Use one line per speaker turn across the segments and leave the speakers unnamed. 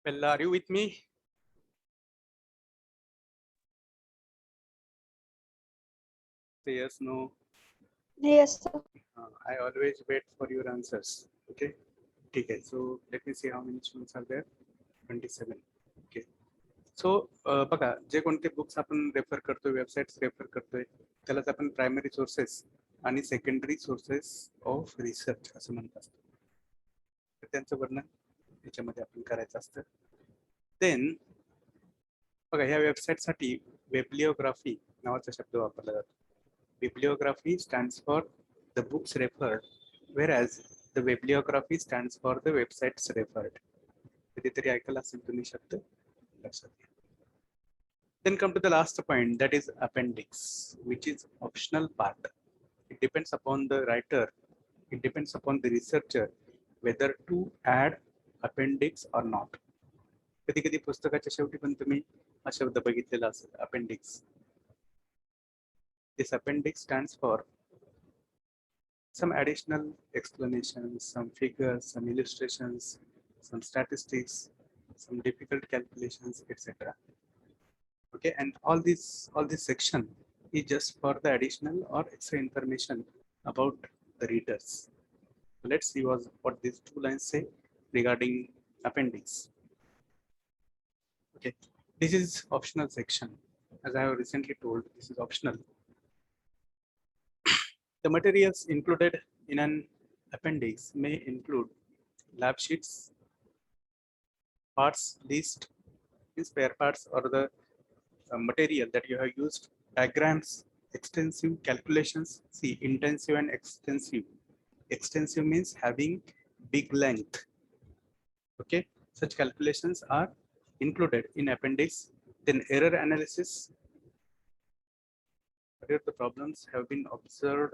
Bella, are you with me? Say yes, no.
Yes, sir.
I always wait for your answers. Okay. Okay. So let me see how many students are there. 27. Okay. सो बघा जे कोणते books आपण refer करतोय websites refer करतोय त्यालाच आपण primary sources आणि secondary sources of research असं म्हणत असतो. तर त्यांचं वर्णन याच्यामध्ये आपण करायचं असतं. देन बघा ह्या वेबसाईटसाठी बिब्लिओग्राफी नावाचा शब्द वापरला जातो. Bibliography stands for the books referred, whereas the bibliography stands for the websites referred. कधीतरी ऐकलं असेल तुम्ही शब्द लक्षात घ्या. Then come to the last point, that is appendix, which is optional part. It depends upon the writer, it depends upon the researcher whether to add appendix or not. कधी कधी पुस्तकाच्या शेवटी पण तुम्ही हा शब्द बघितलेला असेल appendix. This appendix stands for some additional explanations, some figures, some illustrations, some statistics, some difficult calculations, etc. Okay, and all this section is just for the additional or extra information about the readers. Let's see what these two lines say regarding appendix. Okay, this is optional section. As I have recently told, this is optional. The materials included in an appendix may include lab sheets, parts list, spare parts or the material that you have used, diagrams, extensive calculations. See, intensive and extensive. Extensive means having big length. Okay, such calculations are included in appendix. Then error analysis, where the problems have been observed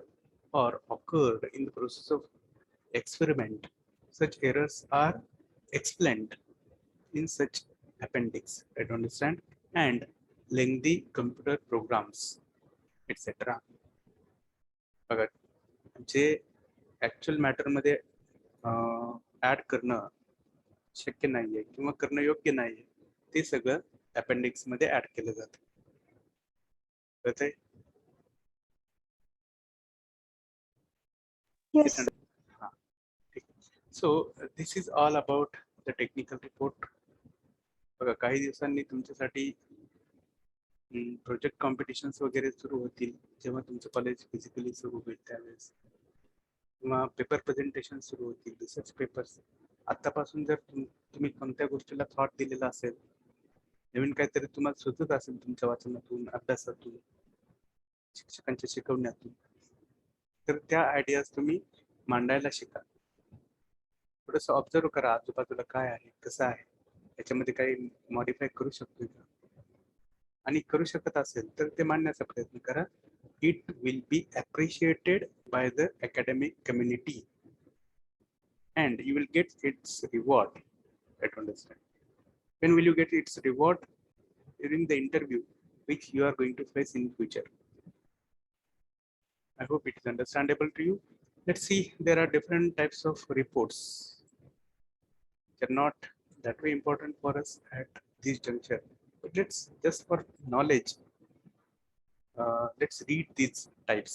or occurred in the process of experiment. Such errors are explained in such appendix. I don't understand. And lengthy computer programs, etc. बघा जे actual matter मध्ये add करणं शक्य नाहीये किंवा करणं योग्य नाहीये ते सगळं अपेंडिक्स मध्ये ऍड केलं जातं. कळतंय?
Yes.
हा ठीक. So this is all about the technical report. बघा काही दिवसांनी तुमच्यासाठी प्रोजेक्ट कॉम्पिटिशन्स वगैरे सुरू होतील जेव्हा तुमचं कॉलेज फिजिकली सुरू होईल त्यावेळेस, किंवा पेपर प्रेझेंटेशन सुरू होतील, रिसर्च पेपर्स. आतापासून जर तुम्ही कोणत्या गोष्टीला थॉट दिलेला असेल, नवीन काहीतरी तुम्हाला सुचत असेल तुमच्या वाचनातून, अभ्यासातून, शिक्षकांच्या शिकवण्यातून, तर त्या आयडियाज तुम्ही मांडायला शिका. थोडस ऑब्झर्व करा आजूबाजूला काय आहे, कसं आहे, याच्यामध्ये काही मॉडिफाय करू शकतो का, आणि करू शकत असेल तर ते मांडण्याचा प्रयत्न करा. It will be appreciated by the academic community and you will get its reward. I don't understand. When will you get its reward? During the interview which you are going to face in future. I hope it is understandable to you. Let's see, there are different types of reports. They're not that way important for us at this juncture, but let's just for knowledge, let's read these types.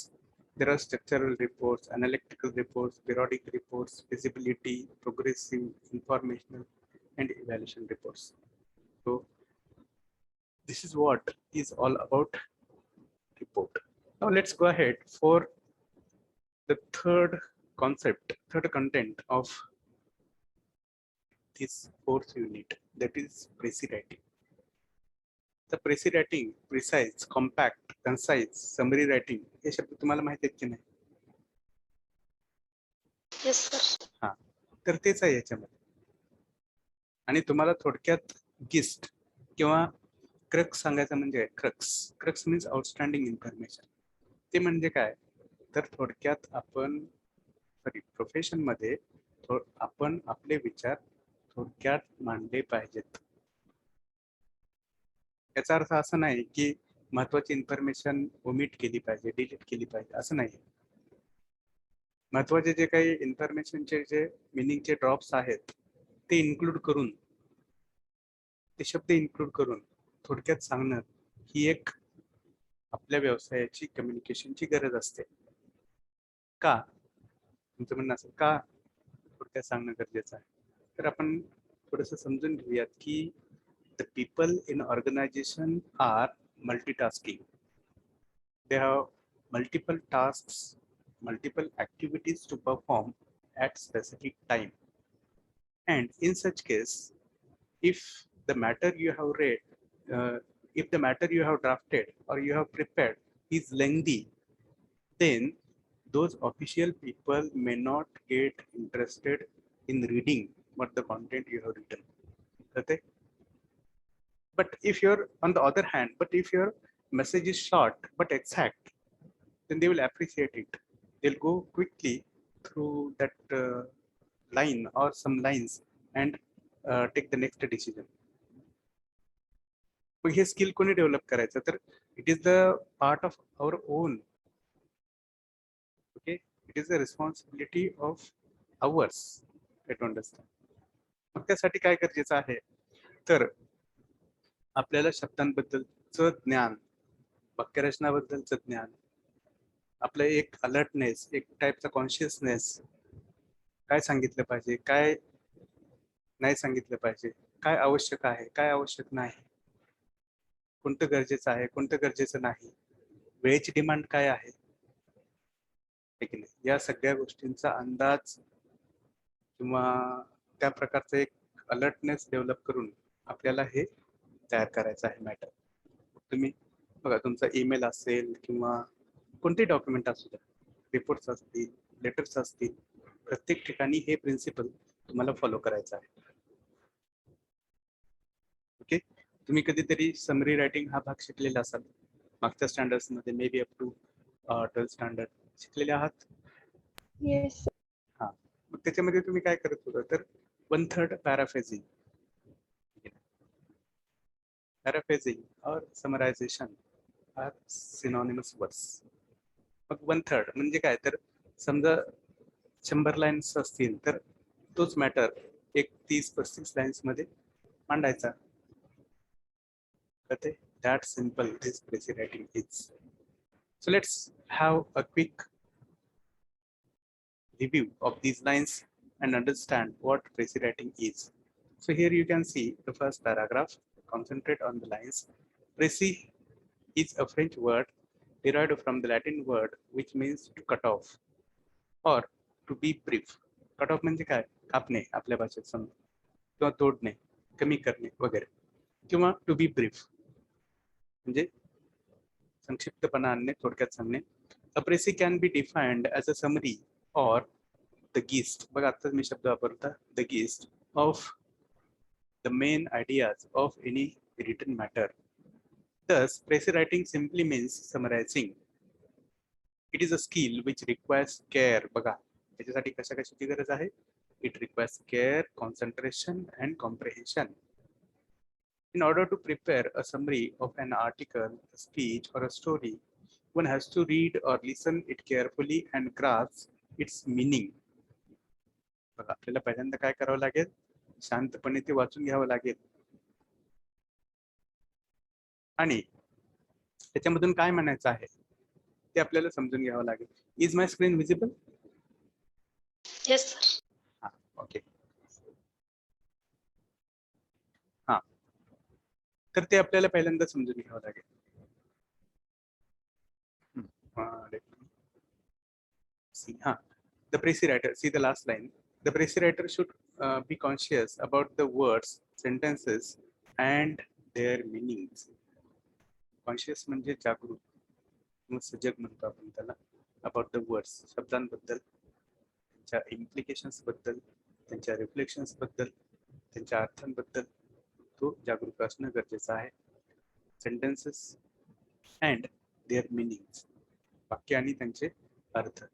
There are structural reports, analytical reports, periodic reports, feasibility, progressive, informational, and evaluation reports. So this is what is all about report. Now let's go ahead for the third concept, third content of this fourth unit, that is précis writing. The précis writing, precise, compact, concise, summary writing, हे शब्द तुम्हाला माहिती आहेत की नाही?
Yes, sir.
हा, तर तेच आहे याच्यामध्ये. आणि तुम्हाला थोडक्यात गिस्ट किंवा क्रक्स सांगायचं म्हणजे क्रक्स मीन्स आउटस्टँडिंग इन्फॉर्मेशन. ते म्हणजे काय, तर थोडक्यात आपण प्रोफेशन मध्ये आपण आपले विचार थोडक्यात मांडले पाहिजेत. याचा अर्थ असा नाही की महत्वाची इन्फॉर्मेशन ओमिट केली पाहिजे, डिलीट केली पाहिजे, असं नाही. महत्वाचे जे काही इन्फॉर्मेशनचे जे मिनिंगचे ड्रॉप्स आहेत ते इन्क्लूड करून ते शब्द इन्क्लूड करून थोडक्यात सांगणं ही एक आपल्या व्यवसायाची कम्युनिकेशनची गरज असते. का तुमचं म्हणणं असेल का थोडक्यात सांगणं गरजेचं आहे? तर आपण थोडंसं समजून घेऊयात की the people in organisation are multitasking. They have multiple tasks, multiple activities to perform at specific time. And in such case, if the matter you have read, if the matter you have drafted or you have prepared is lengthy, then those official people may not get interested in reading what the content you have written. Okay? But if you're on the other hand, but if your message is short but exact, then they will appreciate it. They'll go quickly through that line or some lines and take the next decision. मग हे skill कोणी develop करायचं तर it is the part of our own. Okay, it is the responsibility of ours to understand. मग त्यासाठी काय गरजेचं आहे तर आपल्याला शब्दांबद्दलचं ज्ञान, वाक्यरचनाबद्दलचं ज्ञान, आपलं एक अलर्टनेस, एक टाईपचा कॉन्शियसनेस, काय सांगितलं पाहिजे, काय नाही सांगितलं पाहिजे, काय आवश्यक आहे, काय आवश्यक नाही, कोणतं गरजेचं आहे, कोणतं गरजेचं नाही, वेळेची डिमांड काय आहे, ठीक आहे. या सगळ्या गोष्टींचा अंदाज किंवा त्या प्रकारचं एक अलर्टनेस डेव्हलप करून आपल्याला हे तयार करायचं आहे मॅटर. तुम्ही बघा, तुमचा ईमेल असेल किंवा कोणते डॉक्युमेंट असू द्या, रिपोर्ट्स असतील, लेटर्स असतील, प्रत्येक ठिकाणी हे प्रिन्सिपल तुम्हाला फॉलो करायचं आहे. ओके, तुम्ही कधीतरी समरी रायटिंग हा भाग शिकलेला असाल मागच्या स्टँडर्ड्स मध्ये, may be up to 12th standard शिकलेले आहात.
Yes.
हा, मग त्याच्यामध्ये तुम्ही काय करत होता तर 1/3 पॅराफ्रेझिंग. Paraphrasing or summarization are synonymous words. मग 1/3 म्हणजे काय तर समजा 100 लाईन्स असतील तर तोच मॅटर एक 30-35 लाईन्स मध्ये मांडायचा. तर that simple this crazy writing is. So let's have a quick review of these lines and understand what crazy writing is. So here you can see the first paragraph. Concentrate on the lines. Précis is a French word derived from the Latin word which means to cut off or to be brief. Cut off म्हणजे काय? कापणे आपल्या भाषेत समजा, किंवा तोडणे, कमी करणे वगैरे, किंवा टू बी ब्रीफ म्हणजे संक्षिप्तपणा आणणे, थोडक्यात सांगणे. A précis can be defined as a summary or the gist. बघा आता मी शब्द वापरता, the gist of the main ideas of any written matter. Thus, précis writing simply means summarizing. It is a skill which requires care. बघा त्याच्यासाठी कशाची गरज आहे? It requires care, concentration and comprehension. In order to prepare a summary of an article, a speech or a story, one has to read or listen it carefully and grasp its meaning. बघा आपल्याला पहिल्यांदा काय करावं लागेल? शांतपणे ते वाचून घ्यावं लागेल आणि त्याच्यामधून काय म्हणायचं आहे ते आपल्याला समजून घ्यावं लागेल. Is my screen visible?
Yes, sir.
हा, ओके. हा, तर ते आपल्याला पहिल्यांदा समजून घ्यावं लागेल. हा, the précis writer, see the last line. The précis writer should be conscious about the words, sentences and their meanings. Conscious म्हणजे जागरूक, मग सजग म्हणतो आपण त्याला. अबाउट द वर्ड्स, शब्दांबद्दल, त्यांच्या इम्प्लिकेशन्स बद्दल, त्यांच्या रिफ्लेक्शन्स बद्दल, त्यांच्या अर्थांबद्दल तो जागरूक असणं गरजेचं आहे. सेंटेन्सेस अँड देअर मिनिंग्स, वाक्य आणि त्यांचे अर्थ.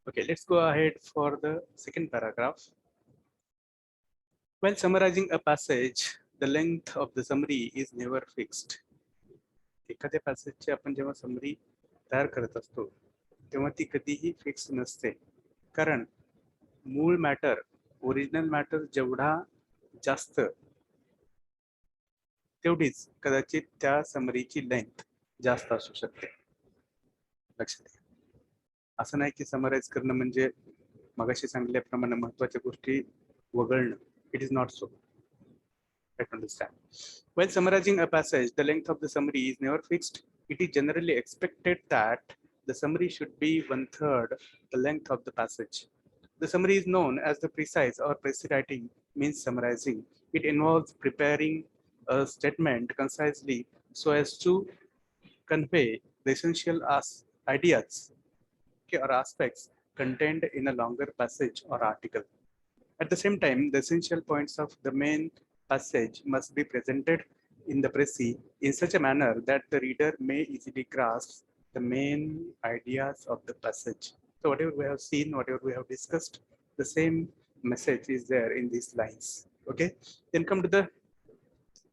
Okay, let's go ahead for the second paragraph. While summarizing a passage, the length of the summary is never fixed. एखाद्या पॅसेजची आपण जेव्हा समरी तयार करत असतो तेव्हा ती कधीही फिक्स नसते, कारण मूळ मॅटर, ओरिजिनल मॅटर जेवढा जास्त तेवढीच कदाचित त्या समरीची लेंथ जास्त असू शकते. लक्षात घ्या. असं नाही की समराइज करणं म्हणजे मगाशी सांगितल्याप्रमाणे महत्त्वाच्या गोष्टी वगळणं. It is not so. Let's understand. While summarizing a passage, the length of the summary is never fixed. It is generally expected that the summary should be 1/3 the length of the passage. The summary is known as the precise or precise means summarizing. It involves preparing a statement concisely so as to convey the essential ideas, okay, or aspects contained in a longer passage or article. At the same time, the essential points of the main passage must be presented in the précis in such a manner that the reader may easily grasp the main ideas of the passage. So whatever we have seen, whatever we have discussed, the same message is there in these lines. Okay, then come to the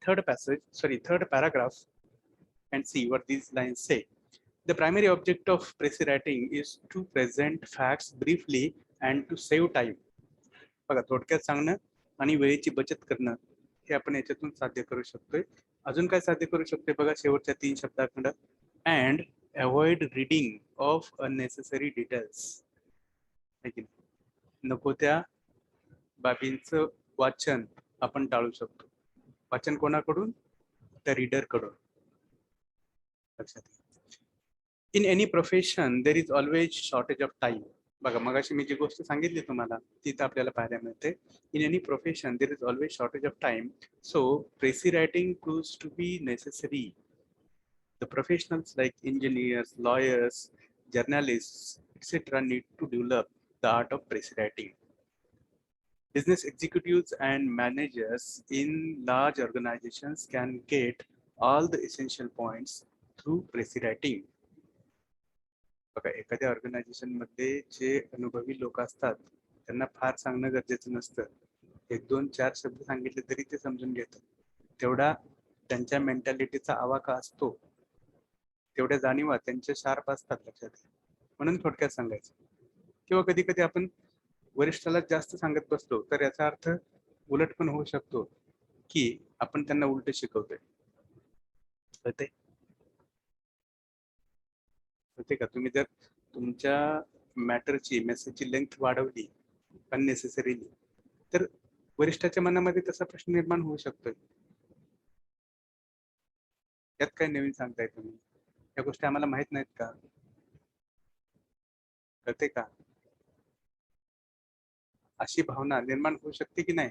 third paragraph, and see what these lines say. The primary object of précis writing is to present facts briefly and to save time. बघा, थोडक्यात सांगणं आणि वेळेची बचत करणं हे आपण याच्यातून साध्य करू शकतोय. अजून काय साध्य करू शकतोय बघा, शेवटच्या 3 शब्दाखंड. And avoid reading of unnecessary details. नको त्या बाबींचं वाचन आपण टाळू शकतो. वाचन कोणाकडून? त्या रीडर कडून. लक्षात घ्या. In any profession there is always shortage of time. बघा, मगाशी मी जी गोष्ट सांगितली तुम्हाला तिथं आपल्याला पाहायला मिळते. In any profession there is always shortage of time, so précis writing proves to be necessary. The professionals like engineers, lawyers, journalists, etc. need to develop the art of précis writing. Business executives and managers in large organizations can get all the essential points through précis writing. बघा, एखाद्या organisation मध्ये जे अनुभवी लोक असतात त्यांना फार सांगणं गरजेचं नसतं. 1-2-4 शब्द सांगितले तरी ते समजून घेतात. तेवढा त्यांच्या मेंटॅलिटीचा आवाका असतो, तेवढ्या जाणीवा त्यांच्या शार्प असतात. लक्षात घ्या. म्हणून थोडक्यात सांगायचं. किंवा कधी कधी आपण वरिष्ठाला जास्त सांगत बसतो तर याचा अर्थ उलट पण होऊ शकतो की आपण त्यांना उलट शिकवतोय. कळते का? तुम्ही जर तुमच्या मॅटरची मेसेजची लेंथ वाढवली अननेसेसरीली तर वरिष्ठाच्या मनामध्ये तसा प्रश्न निर्माण होऊ शकतोय. यात काय नवीन सांगताय तुम्ही? या गोष्टी आम्हाला माहित नाहीत का? कळते का? अशी भावना निर्माण होऊ शकते की नाही?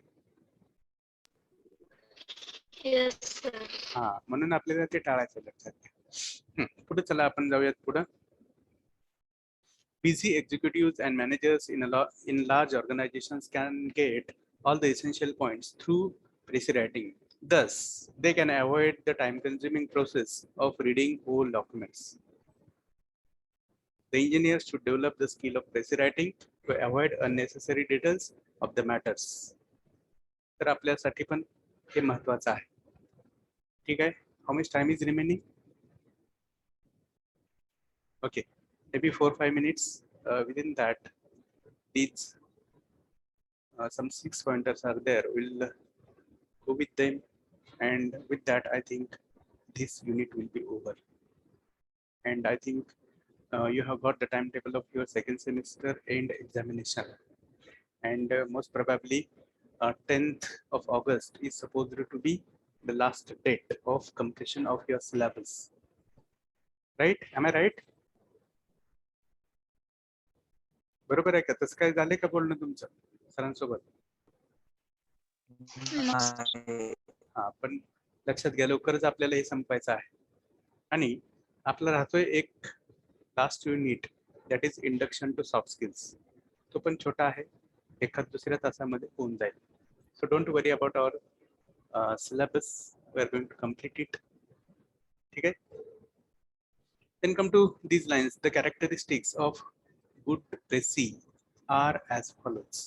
Yes, sir.
हा, म्हणून आपल्याला ते टाळायचं. लक्षात घ्या. पुढे चला, आपण जाऊयात पुढे. Busy executives and managers in large organizations can get all the essential points through précis writing. Thus, they can avoid the time-consuming process of reading whole documents. The engineers should develop the skill of précis writing to avoid unnecessary details of the matters. तर आपल्यासाठी पण हे महत्त्वाचं आहे. ठीक आहे. How much time is remaining? Okay, maybe 4-5 minutes. Within that, these some 6 pointers are there. We'll go with them, and with that, I think this unit will be over. And I think you have got the timetable of your second semester end examination, and most probably 10th of August is supposed to be the last date of completion of your syllabus. Right? Am I right? बरोबर आहे का? तसं काय झालंय का बोलणं तुमचं सरांसोबत? हा, पण लक्षात घ्या, लवकरच आपल्याला हे संपायचं आहे. आणि आपला राहतोय एक last unit, that is induction to soft skills. तो पण छोटा आहे, 1-2 तासामध्ये होऊन जाईल. So don't worry about our syllabus. We are going to complete it. ठीक आहे. Then come to these lines. The characteristics of good précis are as follows.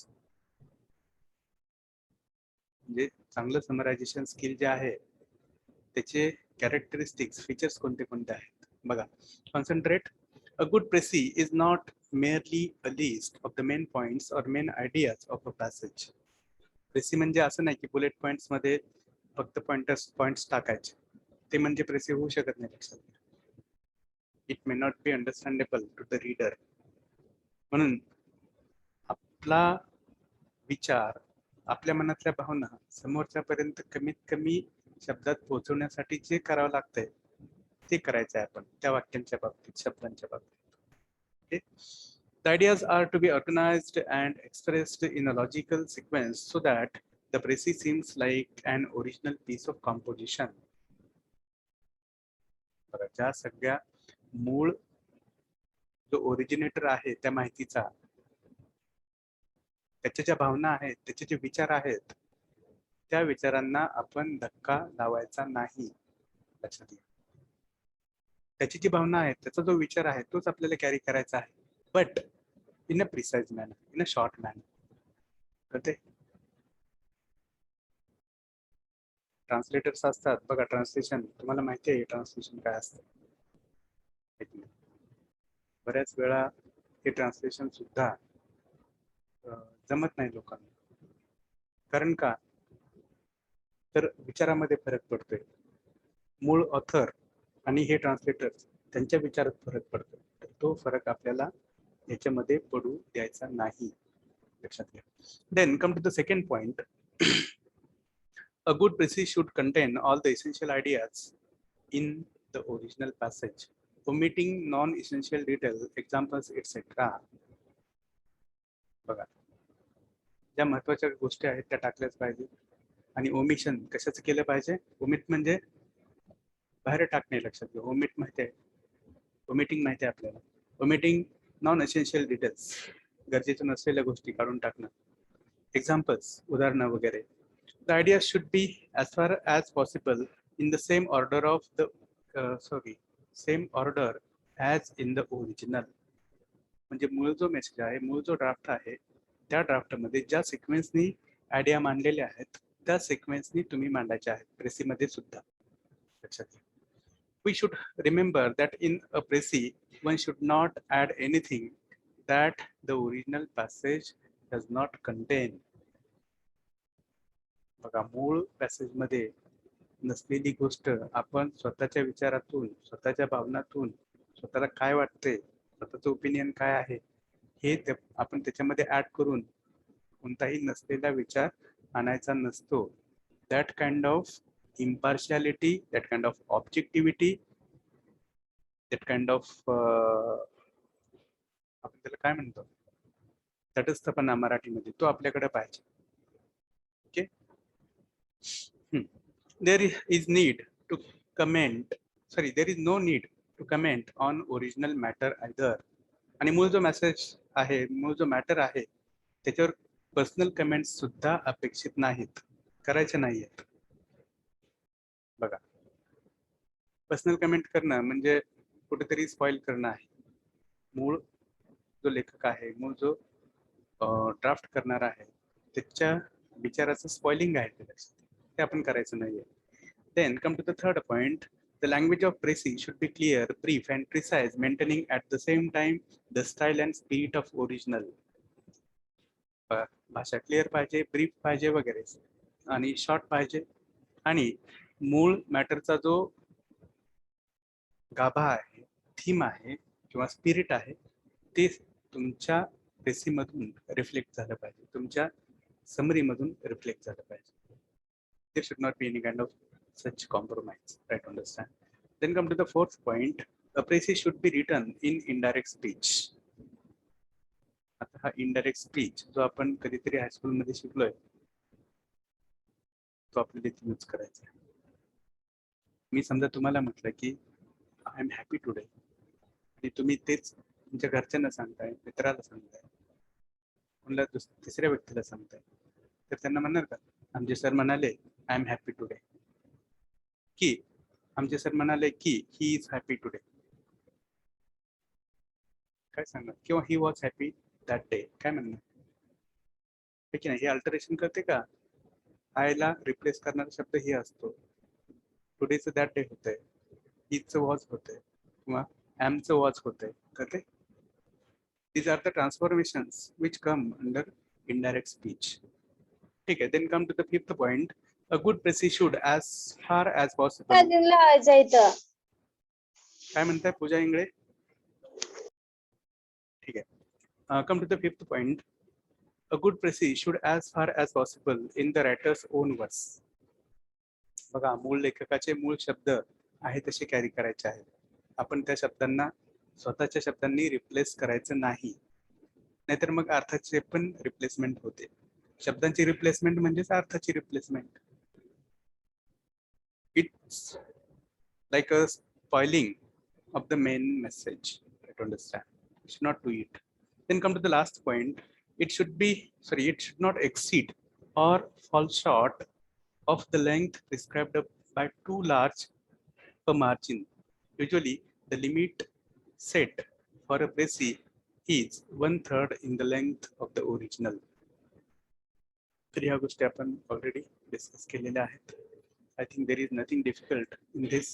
म्हणजे चांगलं समरायझेशन स्किल जे आहे त्याचे कॅरेक्टरिस्टिक्स, फीचर्स कोणते कोणते आहेत बघा. Concentrate. A good précis is not merely a list of the main points or main ideas of a passage. précis म्हणजे असं नाही की बुलेट पॉइंट्स मध्ये फक्त पॉइंट्स टाकायचे, ते म्हणजे प्रेसी होऊ शकत नाही. लक्षात घ्या. It may not be understandable to the reader. म्हणून आपला विचार, आपल्या मनातल्या भावना समोरच्या पर्यंत कमीत कमी शब्दात पोहोचवण्यासाठी जे करावं लागतंय ते करायचं आहे आपण त्या वाक्यांच्या बाबतीत, शब्दांच्या बाबतीत. The ideas are to be organized and expressed in a logical sequence so that the précis seems like an original piece of composition. बघा, ज्या सगळ्या मूळ जो ओरिजिनेटर आहे त्या माहितीचा, त्याच्या ज्या भावना आहेत, त्याचे जे विचार आहेत, त्या विचारांना आपण धक्का लावायचा नाही. लक्षात घ्या. त्याची जी भावना आहे, त्याचा जो विचार आहे, तोच आपल्याला कॅरी करायचा आहे, but in a precise manner, in a short manner. कळते? ट्रान्सलेटर्स असतात बघा, ट्रान्सलेशन तुम्हाला माहिती आहे ट्रान्सलेशन काय असतं. बऱ्याच वेळा हे ट्रान्सलेशन सुद्धा जमत नाही लोकांना. कारण का? तर विचारामध्ये फरक पडतोय. मूळ ऑथर आणि हे ट्रान्सलेटर त्यांच्या विचारात फरक पडतो. तर तो फरक आपल्याला याच्यामध्ये पडू द्यायचा नाही. लक्षात घ्या. Then come to the second point. A good précis should contain all the essential ideas in the original passage, omitting non-essential details, examples, etc. बघा, ज्या महत्वाच्या गोष्टी आहेत त्या टाकल्याच पाहिजे. आणि ओमिशन कशाचं केलं पाहिजे? ओमिट म्हणजे बाहेर टाकणे. लक्षात घ्या. ओमिट माहिती आहे, ओमिटिंग माहिती आहे आपल्याला. ओमिटिंग नॉन एसेन्शियल डिटेल्स, गरजेच्या नसलेल्या गोष्टी काढून टाकणं. एक्झाम्पल्स, उदाहरणं वगैरे. The ideas should be as far as possible in the same order of the same order as in the original. म्हणजे मूळ जो मेसेज आहे, मूळ जो ड्राफ्ट आहे, त्या ड्राफ्टमध्ये ज्या सिक्वेन्सनी आयडिया मांडलेल्या आहेत त्या सिक्वेन्सनी तुम्ही मांडायच्या आहेत प्रेसीमध्ये सुद्धा. लक्षात घ्या. We should remember that in a précis one should not add anything that the original passage does not contain. बघा, मूळ पॅसेजमध्ये नसलेली गोष्ट आपण स्वतःच्या विचारातून, स्वतःच्या भावनातून, स्वतःला काय वाटते, स्वतःचं ओपिनियन काय आहे, हे आपण त्याच्यामध्ये ऍड करून कोणताही नसलेला विचार आणायचा नसतो. That kind of impartiality, that kind of objectivity, that kind of आपण त्याला काय म्हणतो, तटस्थपणा मराठीमध्ये, तो आपल्याकडे पाहिजे. Okay. There is no need to comment on original matter either. आणि मूळ जो मेसेज आहे, मूळ जो मॅटर आहे, त्याच्यावर पर्सनल कमेंट्स सुद्धा अपेक्षित नाहीत, करायचे नाहीयेत. बघा, पर्सनल कमेंट करणं म्हणजे कुठेतरी स्पॉइल करणं आहे. मूळ जो लेखक आहे, मूळ जो ड्राफ्ट करणार आहे, त्याच्या विचाराचं स्पॉइलिंग आहे ते आपण करायचं नाहीये. Then come to the third point. The language of précis should be clear, brief and precise, maintaining at the same time the style and spirit of original. भाषा क्लिअर पाहिजे, ब्रीफ पाहिजे वगैरे, आणि शॉर्ट पाहिजे, आणि मूळ मॅटरचा जो गाभा आहे, थीम आहे किंवा स्पिरिट आहे, ते तुमच्या प्रेसीमधून रिफ्लेक्ट झालं पाहिजे, तुमच्या समरीमधून रिफ्लेक्ट झालं पाहिजे. There should not be any kind of such compromise. Try to understand. Then come to the fourth point. A précis should be written in indirect speech. आता हा indirect speech जो आपण कधीतरी हायस्कूल मध्ये शिकलोय, तो आपल्याला इथे यूज करायचा आहे. मी समजा तुम्हाला म्हटलं की आय एम हॅपी टुडे, आणि तुम्ही तेच तुमच्या घरच्यांना सांगताय, मित्राला सांगताय, कोणाला तिसऱ्या व्यक्तीला सांगताय, तर त्यांना म्हणणार का आमचे सर म्हणाले आय एम हॅपी टुडे, की आमचे सर म्हणाले की ही इज हॅपी टुडे? काय सांगणार? किंवा he was happy that day, काय म्हणणार? ठीक आहे ना, हे अल्टरेशन करते का? आयला रिप्लेस करणारा शब्द ही असतो. टुडेचं दॅट डे होतंय, हीचं वॉज होतंय, किंवा ॲमचं वॉज होतंय. करते. These are the transformations which come under indirect speech. ठीक आहे. Then come to the fifth point. A good pressy should as far as possible.
अजून लावायचं इथं.
काय म्हणताय पूजा इंगळे? ठीक आहे. Come to the fifth point. A good pressy should as far as possible in the writer's own words. बघा, मूळ लेखकाचे मूळ शब्द आहे तसे कॅरी करायचे आहेत. आपण त्या शब्दांना स्वतःच्या शब्दांनी रिप्लेस करायचं नाही, नाहीतर मग अर्थाचे पण रिप्लेसमेंट होते. शब्दांची रिप्लेसमेंट म्हणजेच अर्थाची replacement. It's like a spoiling of the main message. I don't understand. You should not do it. Then come to the last point. It should not exceed or fall short of the length prescribed by too large a margin. Usually, the limit set for a précis is 1/3 in the length of the original. तर ह्या गोष्टी आपण already discuss केलेल्या आहेत. I think there is nothing difficult in this.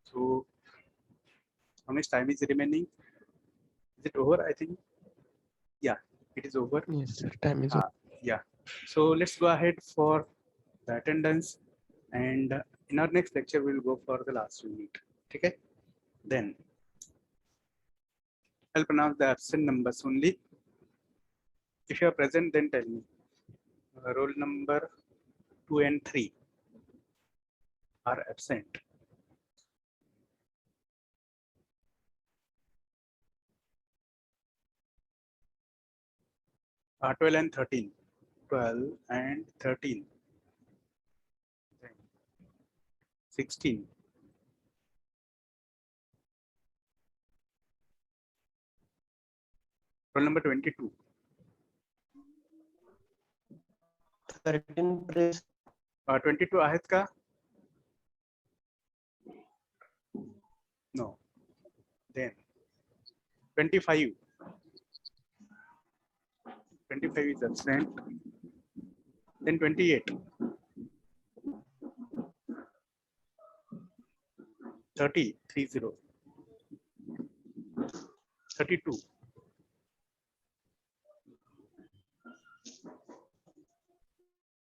So, how much time is remaining? Is it over? I think. Yeah, it is over.
Yes, sir. Time is up.
Yeah. So let's go ahead for the attendance, and in our next lecture we'll go for the last unit. Okay. Then I'll pronounce the absent numbers only. If you are present, then tell me. Roll number 2 and 3 are absent. Uh, 12 and 13. 12 and 13. 16. Roll number 22.
13 press.
22 आहेत का? No. Then 25. 25 is absent. Then 28. 30. 30. 32.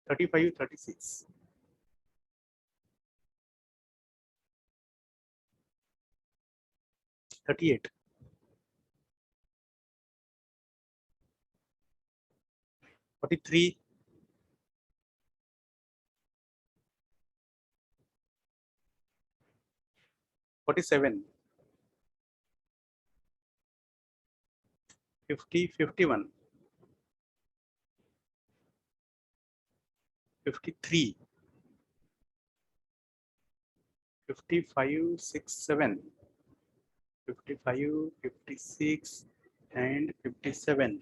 35. 36. 38. 43. 47. 50. 51. 53. 55. 67. 55, 56, and 57.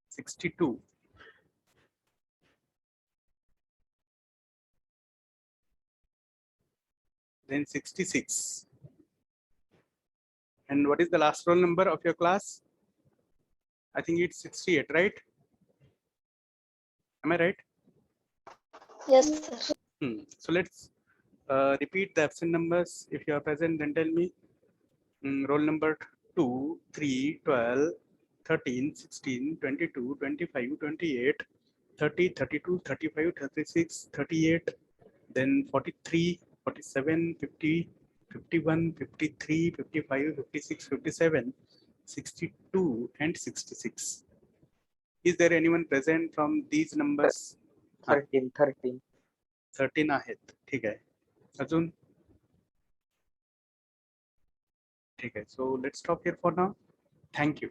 62. 66. And what is the last roll number of your class? I think it's 68, right? Am I right?
Yes, sir.
So let's repeat the absent numbers. If you are present, then tell me. Roll number 2, 3, 12, 13, 16, 22, 25, 28, 30, 32, 35, 36, 38, then 43, 47, 50, 51, 53, 55, 56, 57, 62, and 66. Is there anyone present from these numbers?
13.
13 आहेत. ठीक आहे. अजून? ठीक आहे. So let's stop here for now. Thank you.